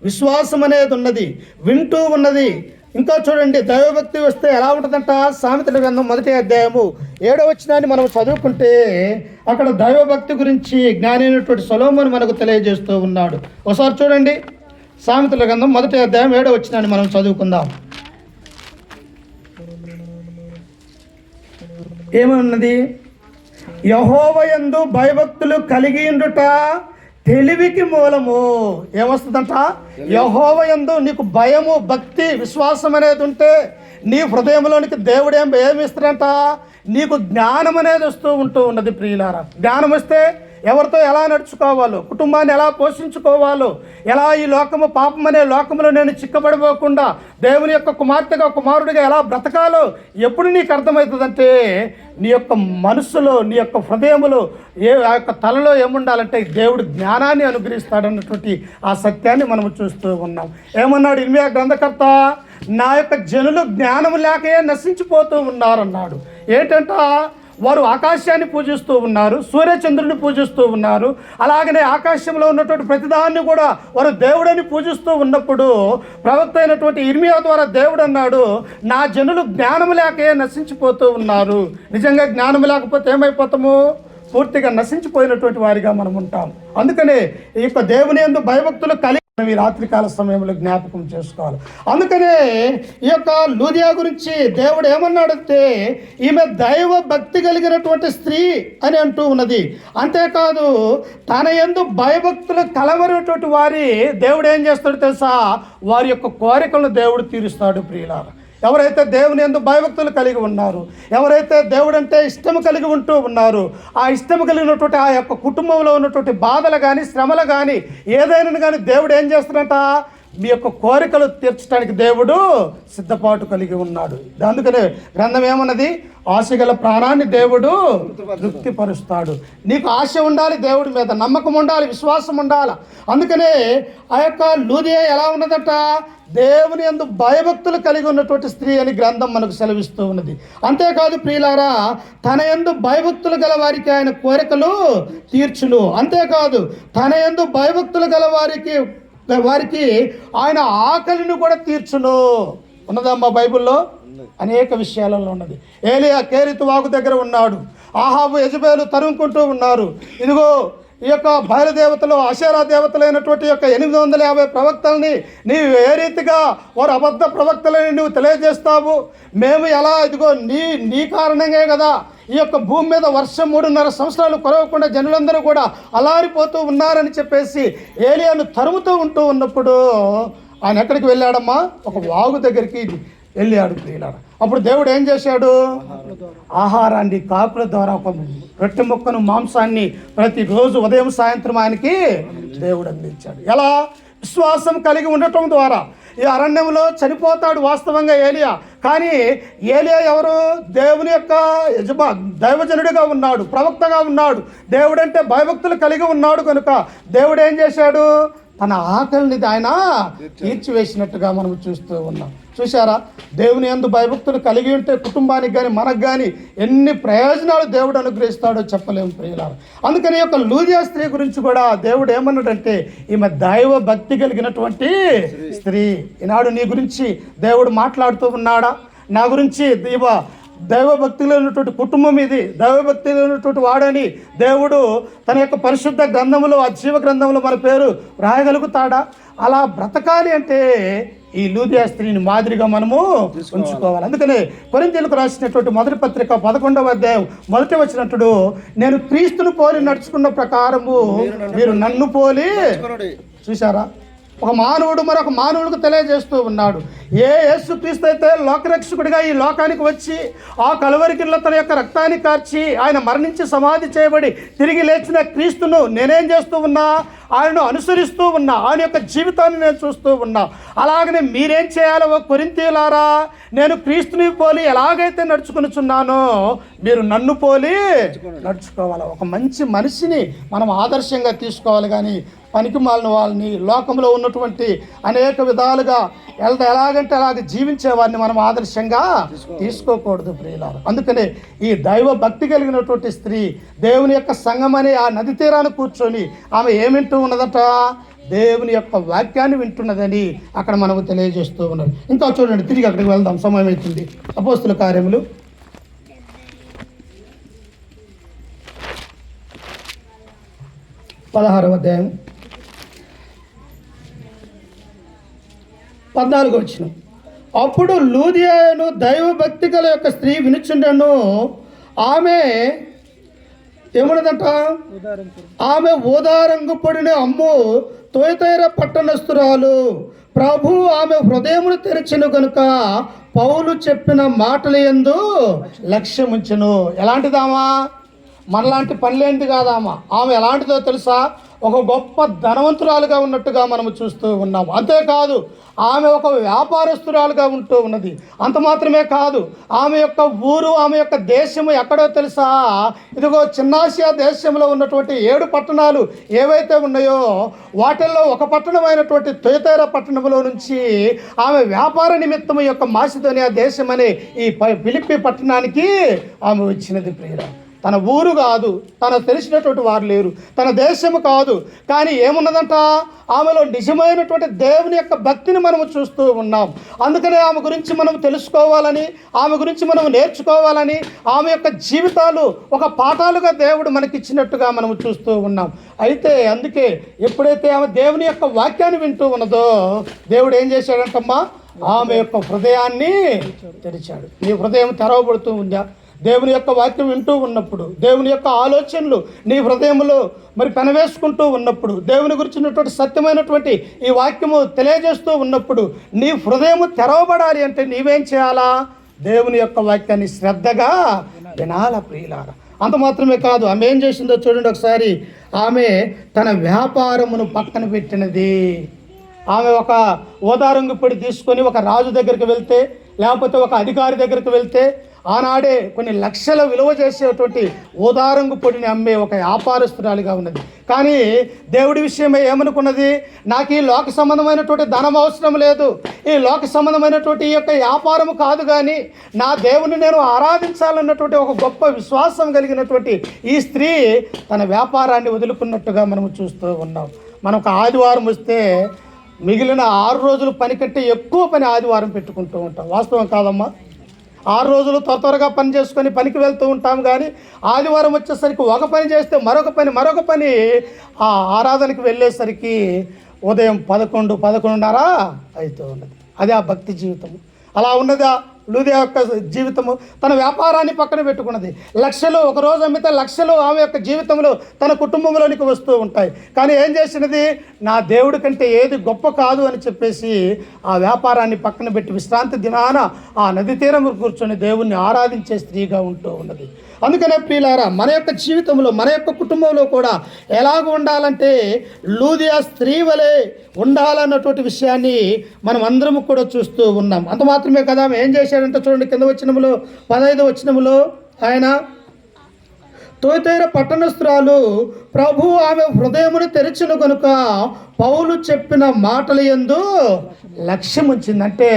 విశ్వాసం అనేది ఉన్నది, వింటూ ఉన్నది. ఇంకా చూడండి, దైవభక్తి వస్తే ఎలా ఉంటుందంట? సామెతల గ్రంథం 1వ అధ్యాయము 7వ వచనాన్ని మనం చదువుకుంటే అక్కడ దైవభక్తి గురించి జ్ఞాని అయినటువంటి సొలొమోను మనకు తెలియజేస్తూ ఉన్నాడు. ఒకసారి చూడండి, సామెతల గ్రంథం 1వ అధ్యాయం 7వ వచనాన్ని మనం చదువుకుందాం. ఏమన్నది? యెహోవాయందు భయభక్తులు కలిగి ఉండుట తెలివికి మూలము. ఏమొస్తుందంట? యెహోవాయందు నీకు భయము, భక్తి, విశ్వాసం అనేది ఉంటే నీ హృదయంలోనికి దేవుడు ఏమి ఇస్తాడంట? నీకు జ్ఞానం అనేది వస్తూ ఉన్నది ప్రియులారా. జ్ఞానం వస్తే ఎవరితో ఎలా నడుచుకోవాలో, కుటుంబాన్ని ఎలా పోషించుకోవాలో, ఎలా ఈ లోకము పాపం అనే లోకంలో నేను చిక్కబడిపోకుండా దేవుని యొక్క కుమార్తెగా కుమారుడిగా ఎలా బ్రతకాలో ఎప్పుడు నీకు అర్థమవుతుందంటే నీ యొక్క మనసులో, నీ యొక్క హృదయములో, ఆ యొక్క తలలో ఏముండాలంటే దేవుడు జ్ఞానాన్ని అనుగ్రహిస్తాడన్నటువంటి ఆ సత్యాన్ని మనం చూస్తూ ఉన్నాం. ఏమన్నాడు ఇర్మీయా గ్రంథకర్త? నా యొక్క జనులు జ్ఞానము లేకే నశించిపోతూ ఉన్నారన్నాడు. ఏంటంట? వారు ఆకాశాన్ని పూజిస్తూ ఉన్నారు, సూర్యచంద్రుని పూజిస్తూ ఉన్నారు, అలాగనే ఆకాశంలో ఉన్నటువంటి ప్రతిదాన్ని కూడా వారు దేవుడని పూజిస్తూ ఉన్నప్పుడు ప్రవక్త అయినటువంటి ఇర్మీయా ద్వారా దేవుడు అన్నాడు, నా జనులు జ్ఞానము లేకే నశించిపోతూ ఉన్నారు. నిజంగా జ్ఞానం లేకపోతే ఏమైపోతాము? పూర్తిగా నశించిపోయినటువంటి వారిగా మనం ఉంటాం. అందుకనే ఈ యొక్క దేవుని యందు భయభక్తులు కలిగి ఈ రాత్రికాల సమయంలో జ్ఞాపకం చేసుకోవాలి. అందుకనే ఈ యొక్క లూదియా గురించి దేవుడు ఏమన్నాడంటే ఈమె దైవ భక్తి కలిగినటువంటి స్త్రీ అని అంటూ ఉన్నది. అంతేకాదు తన యందు భయభక్తులు కలవనటువంటి వారి దేవుడు ఏం చేస్తాడు తెలుసా? వారి యొక్క కోరికలను దేవుడు తీరుస్తాడు ప్రియులారా. ఎవరైతే దేవుని యందు భయభక్తులు కలిగి ఉన్నారు, ఎవరైతే దేవుడు అంటే ఇష్టము కలిగి ఉంటూ ఉన్నారు, ఆ ఇష్టము కలిగినటువంటి ఆ యొక్క కుటుంబంలో ఉన్నటువంటి బాధలు కానీ శ్రమలు కానీ ఏదైనా కానీ దేవుడు ఏం చేస్తాడంట? మీ యొక్క కోరికలు తీర్చడానికి దేవుడు సిద్ధపాటు కలిగి ఉన్నాడు. అందుకనే గ్రంథం ఏమన్నది? ఆశగల ప్రాణాన్ని దేవుడు తృప్తిపరుస్తాడు. నీకు ఆశ ఉండాలి, దేవుడి మీద నమ్మకం ఉండాలి, విశ్వాసం ఉండాలి. అందుకనే ఆ యొక్క లూదియా ఎలా ఉన్నదట? దేవుని యందు భయభక్తులు కలిగి ఉన్నటువంటి స్త్రీ అని గ్రంథం మనకు సెలవిస్తూ ఉన్నది. అంతేకాదు ప్రియులారా, తన యందు భయభక్తులు గల వారికి ఆయన కోరికలు తీర్చును. అంతేకాదు తన యందు భయభక్తులు గల వారికి ఆయన ఆకలిని కూడా తీర్చును. ఉన్నదమ్మా బైబిల్లో అనేక విషయాలలో ఉన్నది. ఏలియా కేరితు వాగు దగ్గర ఉన్నాడు, ఆహాబు యెజెబెలు తరుముకుంటూ ఉన్నారు. ఇదిగో ఈ యొక్క బయలుదేవతలు, అషేరా దేవతలైనటువంటి యొక్క 850 ప్రవక్తల్ని నీవు ఏ రీతిగా వారు అబద్ధ ప్రవక్తలని నువ్వు తెలియజేస్తావు? మేము ఎలా, ఇదిగో నీ కారణంగా కదా ఈ యొక్క భూమి మీద వర్షం 3.5 సంవత్సరాలు కురవకుండా జనులందరూ కూడా అలారిపోతూ ఉన్నారని చెప్పేసి ఏలియాను తరుముతూ ఉంటూ ఉన్నప్పుడు ఆయన ఎక్కడికి వెళ్ళాడమ్మా? ఒక వాగు దగ్గరికి వెళ్ళాడు ప్రియులారా. అప్పుడు దేవుడు ఏం చేశాడు? ఆహారాన్ని కాకుల ద్వారా ఒక రొట్టె ముక్కను, మాంసాన్ని ప్రతిరోజు ఉదయం సాయంత్రం ఆయనకి దేవుడు అందించాడు. ఎలా? విశ్వాసం కలిగి ఉండటం ద్వారా. ఈ అరణ్యంలో చనిపోతాడు వాస్తవంగా ఏలియా. కానీ ఏలియా ఎవరు? దేవుని యొక్క దైవజనుడిగా ఉన్నాడు, ప్రవక్తగా ఉన్నాడు. దేవుడంటే భయభక్తులు కలిగి ఉన్నాడు కనుక దేవుడు ఏం చేశాడు? తన ఆకలిని ఆయన తీర్చివేసినట్టుగా మనం చూస్తూ ఉన్నాం. చూశారా? దేవుని యందు భయభక్తులు కలిగి ఉంటే కుటుంబానికి కానీ మనకు కానీ ఎన్ని ప్రయోజనాలు దేవుడు అనుగ్రహిస్తాడో చెప్పలేము ప్రియులారా. అందుకని యొక్క లూదియా స్త్రీ గురించి కూడా దేవుడు ఏమన్నాడంటే ఈమె దైవ భక్తి కలిగినటువంటి స్త్రీ. ఈనాడు నీ గురించి దేవుడు మాట్లాడుతూ ఉన్నాడా? నా గురించి దైవభక్తిలో ఉన్నటువంటి కుటుంబం ఇది, దైవభక్తిలో ఉన్నటువంటి వాడని దేవుడు తన యొక్క పరిశుద్ధ గ్రంథంలో, ఆ జీవ గ్రంథంలో మన పేరు రాయగలుగుతాడా? అలా బ్రతకాలి అంటే ఈ లూదియా స్త్రీని మాదిరిగా మనము ఉంచుకోవాలి. అందుకనే కొరింథీయులకు రాసినటువంటి మొదటి పత్రిక 11వ అధ్యాయం 1వ వచనం, నేను క్రీస్తును పోలి నడుచుకున్న ప్రకారము మీరు నన్ను పోలి. చూశారా? ఒక మానవుడు మరొక మానవుడికి తెలియజేస్తూ ఉన్నాడు. యేసుక్రీస్తు అయితే లోకరక్షకుడిగా ఈ లోకానికి వచ్చి ఆ కలువరికిలో తన యొక్క రక్తాన్ని కార్చి ఆయన మరణించి సమాధి చేయబడి తిరిగి లేచిన క్రీస్తును నేనేం చేస్తూ ఉన్నా? ఆయనను అనుసరిస్తూ ఉన్నా, ఆయన యొక్క జీవితాన్ని నేను చూస్తూ ఉన్నా. అలాగనే మీరేం చేయాలో కొరింథీయులారా, నేను క్రీస్తుని పోలి ఎలాగైతే నడుచుకునిచున్నానో మీరు నన్ను పోలి నడుచుకోవాలి. ఒక మంచి మనిషిని మనం ఆదర్శంగా తీసుకోవాలి. కానీ పనికి మాలిన వాళ్ళని, లోకంలో ఉన్నటువంటి అనేక విధాలుగా ఎలాగంటే అలాగ జీవించే వారిని మనం ఆదర్శంగా తీసుకోకూడదు ప్రియులారా. అందుకనే ఈ దైవ భక్తి కలిగినటువంటి స్త్రీ దేవుని యొక్క సంఘం అనే ఆ నది తీరాన్ని కూర్చొని ఆమె ఏమింటూ ఉన్నదట? దేవుని యొక్క వాక్యాన్ని వింటున్నదని అక్కడ మనకు తెలియజేస్తూ ఉన్నది. ఇంకా చూడండి, తిరిగి అక్కడికి వెళ్దాం, సమయం అవుతుంది. అపోస్తుల కార్యములు 16వ అధ్యాయం 14వ వచనం. అప్పుడు లూదియాను దైవభక్తి గల యొక్క స్త్రీ వినుచుండెను. ఆమె ఏమన్నదంట? ఆమె ఊదారంగు పొడిని అమ్ము తొయతైర పట్టణస్థురాలు. ప్రభు ఆమె హృదయమును తెరిచెను కనుక పౌలు చెప్పిన మాటలు యందు లక్ష్యముంచెను. ఎలాంటిదామా? మనలాంటి పనిలేంటి కాదామా. ఆమె ఎలాంటిదో తెలుసా? ఒక గొప్ప ధనవంతురాలుగా ఉన్నట్టుగా మనము చూస్తూ ఉన్నాము. అంతేకాదు, ఆమె ఒక వ్యాపారస్తురాలుగా ఉంటూ ఉన్నది. అంత మాత్రమే కాదు, ఆమె యొక్క ఊరు, ఆమె యొక్క దేశము ఎక్కడో తెలుసా? ఇదిగో చిన్నాసియా దేశంలో ఉన్నటువంటి 7 పట్టణాలు ఏవైతే ఉన్నాయో వాటిల్లో ఒక పట్టణమైనటువంటి తొయతైర పట్టణంలో నుంచి ఆమె వ్యాపార నిమిత్తము యొక్క మాసిదోనియా దేశం అనే ఈ ఫిలిప్పి పట్టణానికి ఆమె వచ్చినది. ప్రియుల, తన ఊరు కాదు, తనకు తెలిసినటువంటి వారు లేరు, తన దేశము కాదు, కానీ ఏమున్నదంట? ఆమెలో నిజమైనటువంటి దేవుని యొక్క భక్తిని మనము చూస్తూ ఉన్నాం. అందుకనే ఆమె గురించి మనం తెలుసుకోవాలని, ఆమె గురించి మనం నేర్చుకోవాలని, ఆమె యొక్క జీవితాలు ఒక పాఠాలుగా దేవుడు మనకిచ్చినట్టుగా మనము చూస్తూ ఉన్నాం. అయితే అందుకే ఎప్పుడైతే ఆమె దేవుని యొక్క వాక్యాన్ని వింటూ ఉన్నదో దేవుడు ఏం చేశాడంటమ్మా? ఆమె యొక్క హృదయాన్ని తెరిచాడు. నీ హృదయం తెరవబడుతూ ఉందా? దేవుని యొక్క వాక్యం వింటూ ఉన్నప్పుడు, దేవుని యొక్క ఆలోచనలు నీ హృదయంలో మరి పెనవేసుకుంటూ ఉన్నప్పుడు, దేవుని గురించినటువంటి సత్యమైనటువంటి ఈ వాక్యము తెలియజేస్తూ ఉన్నప్పుడు నీ హృదయము తెరవబడాలి అంటే నీవేం చేయాలా? దేవుని యొక్క వాక్యాన్ని శ్రద్ధగా వినాల ప్రియులారా. అంత మాత్రమే కాదు, ఆమె ఏం చేసిందో చూడండి ఒకసారి. ఆమె తన వ్యాపారమును పక్కన పెట్టినది. ఆమె ఒక ఓదారంగు పొడి తీసుకొని ఒక రాజు దగ్గరికి వెళ్తే, లేకపోతే ఒక అధికారి దగ్గరికి వెళ్తే ఆనాడే కొన్ని లక్షల విలువ చేసేటువంటి ఓదారంగు పొడిని అమ్మే ఒక వ్యాపారస్తురాలిగా ఉన్నది. కానీ దేవుడి విషయమై ఏమనుకున్నది? నాకు ఈ లోక సంబంధమైనటువంటి ధనం అవసరం లేదు, ఈ లోక సంబంధమైనటువంటి ఈ యొక్క వ్యాపారము కాదు, కానీ నా దేవుని నేను ఆరాధించాలన్నటువంటి ఒక గొప్ప విశ్వాసం కలిగినటువంటి ఈ స్త్రీ తన వ్యాపారాన్ని వదులుకున్నట్టుగా మనము చూస్తూ ఉన్నాం. మనకు ఆదివారం వస్తే మిగిలిన 6 రోజులు పని కంటే ఎక్కువ పని ఆదివారం పెట్టుకుంటూ ఉంటాం. వాస్తవం కాదమ్మా? 6 రోజులు త్వరగా పని చేసుకొని పనికి వెళ్తూ ఉంటాం, కానీ ఆదివారం వచ్చేసరికి ఒక పని చేస్తే మరొక పని ఆ ఆరాధనకి వెళ్ళేసరికి ఉదయం 11-11:30 అవుతూ ఉన్నది. అదే ఆ భక్తి జీవితము. అలా ఉన్నదా లూదియా యొక్క జీవితము? తన వ్యాపారాన్ని పక్కన పెట్టుకున్నది. లక్షలు ఒక రోజు అమ్మితే లక్షలు ఆమె యొక్క జీవితంలో తన కుటుంబంలోనికి వస్తూ ఉంటాయి. కానీ ఏం చేసినది? నా దేవుడి కంటే ఏది గొప్ప కాదు అని చెప్పేసి ఆ వ్యాపారాన్ని పక్కన పెట్టి విశ్రాంతి దినాన ఆ నది తీరం కూర్చొని దేవుణ్ణి ఆరాధించే స్త్రీగా ఉంటూ ఉన్నది. అందుకనే ప్రియులారా, మన యొక్క జీవితంలో, మన యొక్క కుటుంబంలో కూడా ఎలాగ ఉండాలంటే లూదియా స్త్రీ వలె ఉండాలన్నటువంటి విషయాన్ని మనం అందరము కూడా చూస్తూ ఉన్నాం. అంత మాత్రమే కదా, ఏం చేశాడంటే చూడండి, కింద వచనములో 15వ వచనములో ఆయన తొయతైర పట్టణస్థురాలు. ప్రభు ఆమె హృదయమును తెరిచెను కనుక పౌలు చెప్పిన మాటల యందు లక్ష్యం ఉంచిందంటే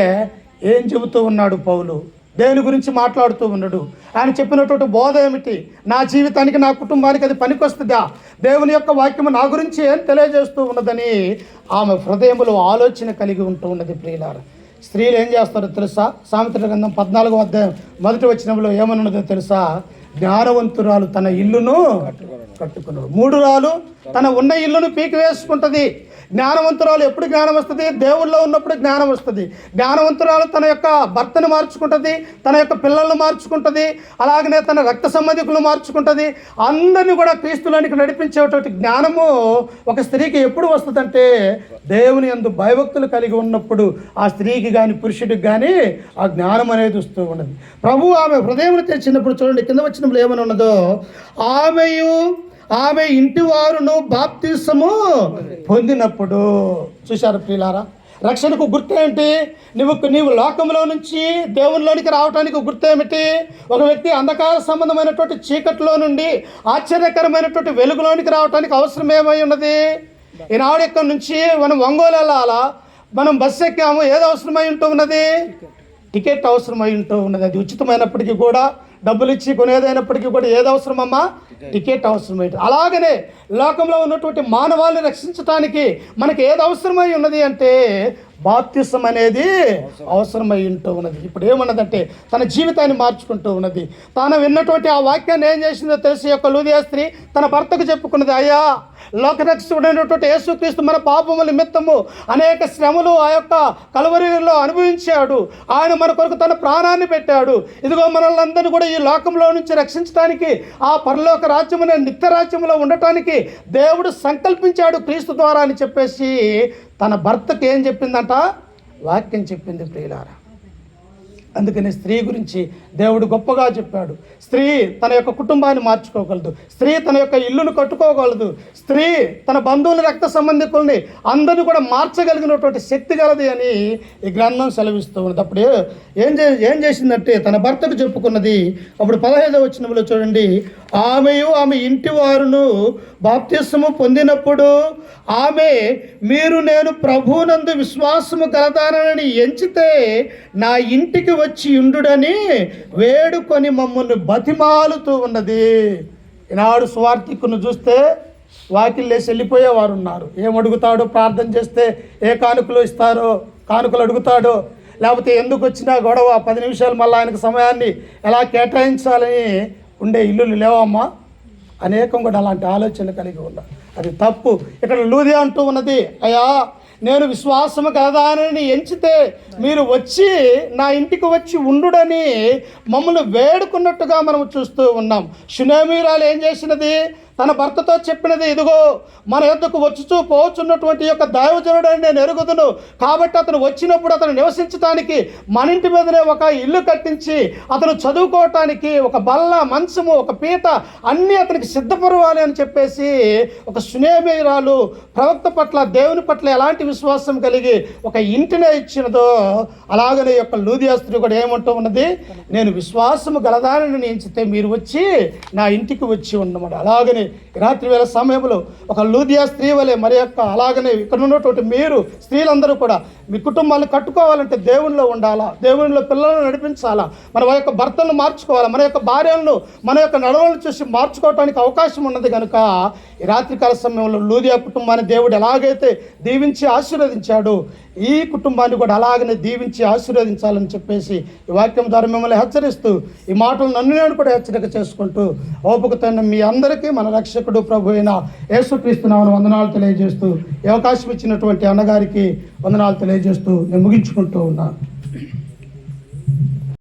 ఏం చెబుతూ ఉన్నాడు పౌలు? దేవుని గురించి మాట్లాడుతూ ఉన్నాడు. ఆయన చెప్పినటువంటి బోధ ఏమిటి? నా జీవితానికి, నా కుటుంబానికి అది పనికొస్తుందా? దేవుని యొక్క వాక్యము నా గురించి ఏం తెలియజేస్తూ ఉన్నదని ఆమె హృదయములో ఆలోచన కలిగి ఉంటూ ఉన్నది. ప్రియులారా, స్త్రీలు ఏం చేస్తారో తెలుసా? సామెతల గ్రంథం 14వ అధ్యాయం 1వ వచనంలో ఏమనున్నదో తెలుసా? జ్ఞానవంతురాలు తన ఇల్లును కట్టుకున్నాడు. మూఢురాలు తన ఉన్న ఇల్లును పీకి వేసుకుంటుంది. జ్ఞానవంతురాలు ఎప్పుడు జ్ఞానం వస్తుంది? దేవుళ్ళలో ఉన్నప్పుడు జ్ఞానం వస్తుంది. జ్ఞానవంతురాలు తన యొక్క భర్తను మార్చుకుంటుంది, తన యొక్క పిల్లలను మార్చుకుంటుంది, అలాగనే తన రక్త సంబంధికులను మార్చుకుంటుంది. అందరినీ కూడా క్రీస్తులోనికి నడిపించేటువంటి జ్ఞానము ఒక స్త్రీకి ఎప్పుడు వస్తుందంటే దేవుని యందు భయభక్తులు కలిగి ఉన్నప్పుడు ఆ స్త్రీకి కానీ పురుషుడికి కానీ ఆ జ్ఞానం అనేది వస్తూ ఉన్నది. ప్రభు ఆమె హృదయం తెరిచినప్పుడు చూడండి, కింద వచ్చినప్పుడు ఏమని ఉన్నదో, ఆమె ఇంటి వారును బాప్తిసము పొందినప్పుడు. చూశారు ప్రియులారా, రక్షణకు గుర్తు ఏంటి? నీవు లోకంలో నుంచి దేవునిలోనికి రావడానికి గుర్తు ఏమిటి? ఒక వ్యక్తి అంధకార సంబంధమైనటువంటి చీకట్లో నుండి ఆశ్చర్యకరమైనటువంటి వెలుగులోనికి రావడానికి అవసరం ఏమై ఉన్నది? ఈనాడు ఇక్కడ నుంచి మనం ఒంగోలు వెళ్ళాలా, మనం బస్సు ఎక్కాము, ఏది అవసరమై ఉంటూ ఉన్నది? టికెట్ అవసరమై ఉంటూ ఉన్నది. అది ఉచితమైనప్పటికీ కూడా డబ్బులు ఇచ్చి కొనేదైనప్పటికీ కూడా ఏది అవసరమమ్మా? టికెట్ అవసరమైంది. అలాగనే లోకంలో ఉన్నటువంటి మానవాళిని రక్షించడానికి మనకి ఏది అవసరమై ఉన్నది అంటే బాప్తిసం అనేది అవసరమై ఉంటూ ఉన్నది. ఇప్పుడు ఏమన్నదంటే తన జీవితాన్ని మార్చుకుంటూ ఉన్నది. తాను విన్నటువంటి ఆ వాక్యాన్ని ఏం చేసిందో తెలిసి యొక్క లూదియా స్త్రీ తన భర్తకు చెప్పుకున్నది, అయ్యా లోకరక్షకుడైనటువంటి యేసుక్రీస్తు మన పాపముల నిమిత్తము అనేక శ్రమలు ఆ యొక్క కలువరిలో అనుభవించాడు. ఆయన మన కొరకు తన ప్రాణాన్ని పెట్టాడు. ఇదిగో మనల్ని అందరినీ కూడా ఈ లోకంలో నుంచి రక్షించడానికి, ఆ పరలోక రాజ్యమున నిత్య రాజ్యంలో ఉండటానికి దేవుడు సంకల్పించాడు క్రీస్తు ద్వారా అని చెప్పేసి తన భర్తకి ఏం చెప్పిందంట? వాక్యం చెప్పింది ప్రియులారా. అందుకని స్త్రీ గురించి దేవుడు గొప్పగా చెప్పాడు. స్త్రీ తన యొక్క కుటుంబాన్ని మార్చుకోగలదు, స్త్రీ తన యొక్క ఇల్లును కట్టుకోగలదు, స్త్రీ తన బంధువుల రక్త సంబంధికుల్ని అందరినీ కూడా మార్చగలిగినటువంటి శక్తి గలది అని ఈ గ్రంథం సెలవిస్తూ ఉన్నది. అప్పుడు ఏం చేసిందంటే తన భర్తకు చెప్పుకున్నది. అప్పుడు 15వ వచనంలో చూడండి, ఆమెయు ఆమె ఇంటి వారును బాప్తిస్మము పొందినప్పుడు ఆమె, మీరు నేను ప్రభువునందు విశ్వాసము కలదానని ఎంచితే నా ఇంటికి వచ్చి ఉండుడని వేడుకొని మమ్మల్ని బతిమాలుతూ ఉన్నది. ఈనాడు సువార్థికును చూస్తే వాకిల్లేసి వెళ్ళిపోయేవారు ఉన్నారు. ఏమడుగుతాడో, ప్రార్థన చేస్తే ఏ కానుకలు ఇస్తారో కానుకలు అడుగుతాడో, లేకపోతే ఎందుకు వచ్చినా గొడవ, 10 నిమిషాలు మళ్ళీ ఆయనకు సమయాన్ని ఎలా కేటాయించాలని ఉండే ఇల్లులు లేవమ్మా. అనేకం కూడా అలాంటి ఆలోచన కలిగి ఉన్నారు. అది తప్పు. ఇక్కడ లూదియా అంటూ ఉన్నది, అయ్యా నేను విశ్వాసము కలదానని ఎంచితే మీరు వచ్చి నా ఇంటికి వచ్చి ఉండుడని మమ్మల్ని వేడుకున్నట్టుగా మనం చూస్తూ ఉన్నాం. షునేమీరాలు ఏం చేసినది? తన భర్తతో చెప్పినది, ఇదిగో మన యొద్దకు వచ్చుచూ పోవచ్చున్నటువంటి యొక్క దైవజనుడని నేను ఎరుగుదును, కాబట్టి అతను వచ్చినప్పుడు అతను నివసించడానికి మన ఇంటి మీదనే ఒక ఇల్లు కట్టించి అతను చదువుకోవటానికి ఒక బల్ల, మంచము, ఒక పీట అన్నీ అతనికి సిద్ధపరవాలి అని చెప్పేసి ఒక షునేమీరాలు ప్రవక్త పట్ల, దేవుని పట్ల ఎలాంటి విశ్వాసం కలిగి ఒక ఇంటినే ఇచ్చినదో, అలాగనే యొక్క లూదియా స్త్రీ కూడా ఏమంటూ ఉన్నది, నేను విశ్వాసము గలదానని ఎంచితే మీరు వచ్చి నా ఇంటికి వచ్చి ఉండమని. అలాగనే రాత్రి వేళ సమయంలో ఒక లూదియా స్త్రీ వలె మరి యొక్క అలాగనే ఇక్కడ ఉన్నటువంటి మీరు స్త్రీలందరూ కూడా మీ కుటుంబాన్ని కట్టుకోవాలంటే దేవునిలో ఉండాలా, దేవునిలో పిల్లలను నడిపించాలా, మన యొక్క భర్తలను మార్చుకోవాలా, మన యొక్క భార్యలను, మన యొక్క నడవలను చూసి మార్చుకోవడానికి అవకాశం ఉన్నది కనుక ఈ రాత్రికాల సమయంలో లూదియా కుటుంబాన్ని దేవుడు ఎలాగైతే దీవించి ఆశీర్వదించాడు, ఈ కుటుంబాన్ని కూడా అలాగనే దీవించి ఆశీర్వదించాలని చెప్పేసి ఈ వాక్యం ద్వారా మిమ్మల్ని హెచ్చరిస్తూ ఈ మాటలు నన్ను నేను కూడా హెచ్చరిక చేసుకుంటూ ఓపికతో మీ అందరికీ మన రక్షకుడు ప్రభు అయిన యేసుక్రీస్తు నామమున వందనాలు తెలియజేస్తూ ఈ అవకాశం ఇచ్చినటువంటి అన్నగారికి వందనాలు తెలియజేస్తూ నేను ముగించుకుంటూ ఉన్నాను.